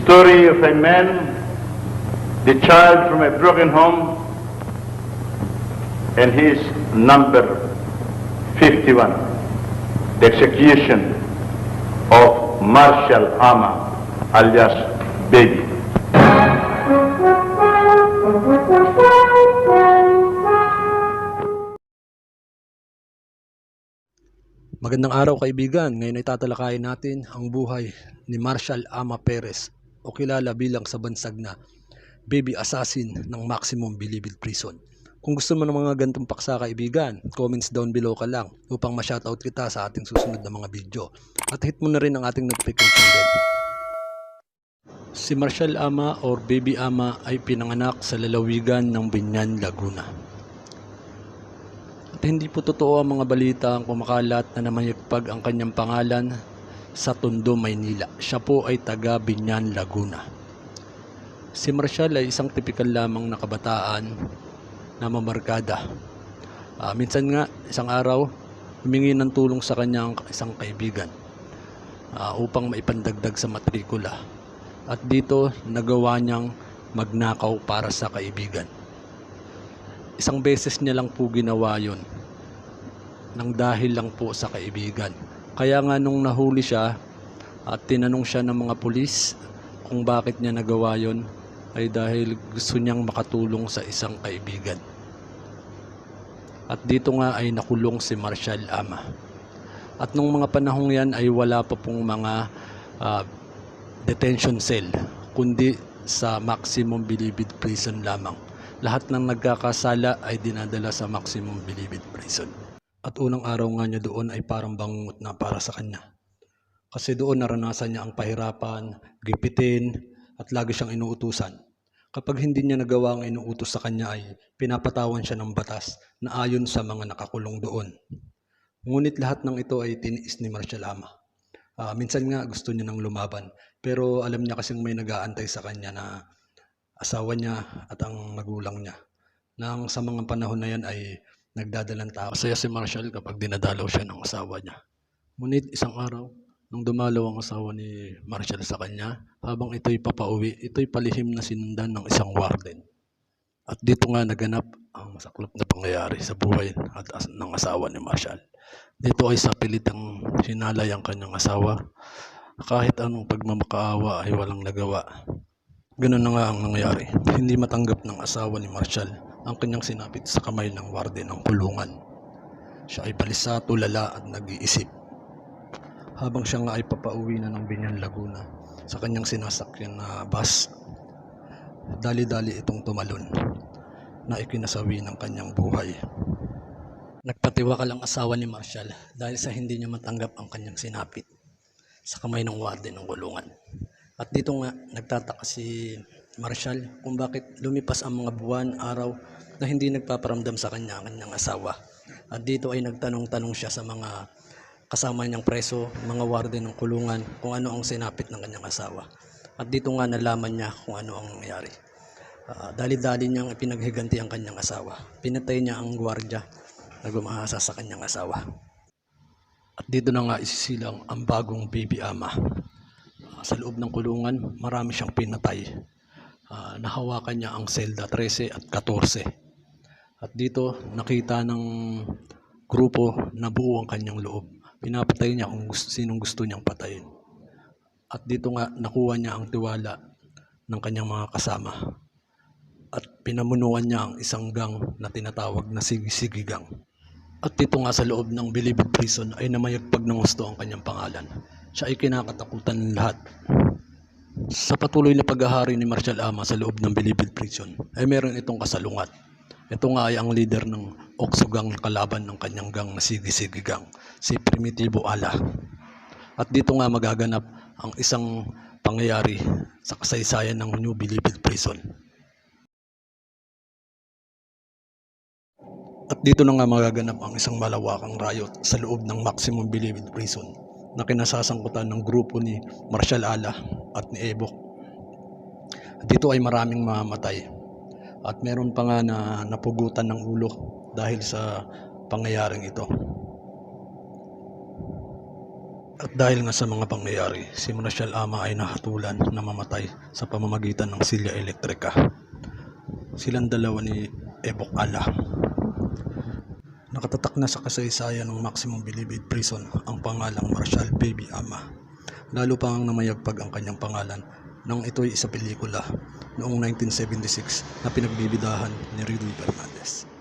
story of a man, the child from a broken home, and his number 51, the execution of Marshal Ama, alias Baby. Magandang araw kaibigan, ngayon ay tatalakayin natin ang buhay ni Marshal Ama Perez o kilala bilang sa bansag na baby assassin ng Maximum Bilibid Prison. Kung gusto mo ng mga gantong paksa kaibigan, comments down below ka lang upang ma-shoutout kita sa ating susunod na mga video. At hit mo na rin ang ating notification bell. Si Marshal Ama or Baby Ama ay pinanganak sa lalawigan ng Biñan, Laguna. At hindi po totoo ang mga balita ang kumakalat na namayagpag ang kanyang pangalan sa Tondo, Maynila. Siya po ay taga Biñan, Laguna. Si Marshal ay isang tipikal lamang na kabataan na mamarkada. Minsan nga, isang araw, humingi ng tulong sa kanyang isang kaibigan upang maipandagdag sa matrikula. At dito, nagawa niyang magnakaw para sa kaibigan. Isang beses niya lang po ginawa yun nang dahil lang po sa kaibigan. Kaya nga nung nahuli siya at tinanong siya ng mga pulis kung bakit niya nagawa yun, ay dahil gusto niyang makatulong sa isang kaibigan. At dito nga ay nakulong si Marshal Ama. At nung mga panahong yan ay wala pa pong mga detention cell, kundi sa Maximum Bilibid Prison lamang. Lahat ng nagkakasala ay dinadala sa Maximum Bilibid Prison. At unang araw nga niya doon ay parang bangungot na para sa kanya. Kasi doon naranasan niya ang pahirapan, gipitin, at lagi siyang inuutusan. Kapag hindi niya nagawa ang inuutos sa kanya ay pinapatawan siya ng batas na ayon sa mga nakakulong doon. Ngunit lahat ng ito ay tiniis ni Marshal Ama. Minsan nga gusto niya nang lumaban, pero alam niya kasing may nag-aantay sa kanya na asawa niya at ang magulang niya. Nang sa mga panahon na yan ay nagdadalang tao. Masaya si Marshal kapag dinadalaw siya ng asawa niya. Ngunit isang araw, nung dumalaw ang asawa ni Marshal sa kanya, habang ito'y papauwi, ito'y palihim na sinundan ng isang warden. At dito nga naganap ang masaklap na pangyayari sa buhay at ng asawa ni Marshal. Dito ay sa pilitang hinalay ang kanyang asawa. Kahit anong pagmamakaawa ay walang nagawa. Ganun na nga ang nangyari. Hindi matanggap ng asawa ni Marshal ang kanyang sinapit sa kamay ng warden ng kulungan. Siya ay balisa, tulala at nag-iisip. Habang siya nga ay papauwi na ng Biñan, Laguna sa kanyang sinasakyan na bus, dali-dali itong tumalon na ikinasawi ng kanyang buhay. Nagpatiwakal ang asawa ni Marshal dahil sa hindi niya matanggap ang kanyang sinapit sa kamay ng warden ng kulungan. At dito nga nagtataka si Marshal kung bakit lumipas ang mga buwan, araw na hindi nagpaparamdam sa kanya ang kanyang asawa. At dito ay nagtanong-tanong siya sa mga kasama niyang preso, mga warden ng kulungan, kung ano ang sinapit ng kanyang asawa. At dito nga nalaman niya kung ano ang nangyari. Dali-dali niyang pinaghiganti ang kanyang asawa. Pinatay niya ang gwardiya na gumahasa sa kanyang asawa. At dito na nga isisilang ang bagong Baby Ama. Sa loob ng kulungan, marami siyang pinatay. Nahawakan niya ang selda 13 at 14. At dito nakita ng grupo na buo ang kanyang loob. Pinapatay niya kung sinong gusto niyang patayin. At dito nga nakuha niya ang tiwala ng kanyang mga kasama. At pinamunuan niya ang isang gang na tinatawag na Sige-Sige Gang. At dito nga sa loob ng Bilibid Prison ay namayagpag ng gusto ang kanyang pangalan. Siya ay kinakatakutan ng lahat. Sa patuloy na paghahari ni Marshal Ama sa loob ng Bilibid Prison ay meron itong kasalungat. Ito nga ay ang leader ng Oksugang kalaban ng kanyang gang na Sige-Sige Gang, si Primitibo Ala. At dito nga magaganap ang isang pangyayari sa kasaysayan ng New Bilibid Prison. At dito na nga magaganap ang isang malawakang riot sa loob ng Maximum Bilibid Prison na kinasasangkutan ng grupo ni Marshal Ala at ni Ebok. Dito ay maraming mamamatay at meron pa nga na napugutan ng ulo dahil sa pangyayaring ito. At dahil nga sa mga pangyayari, si Marcial Ama ay nahatulan na mamatay sa pamamagitan ng silya elektrika. Silang dalawa ni Ebok Ala. Nakatatak na sa kasaysayan ng Maximum Bilibid Prison ang pangalang Marcial Baby Ama. Lalo pang namayagpag ang kanyang pangalan nang ito'y isa pelikula noong 1976 na pinagbibidahan ni Riddle Fernandez.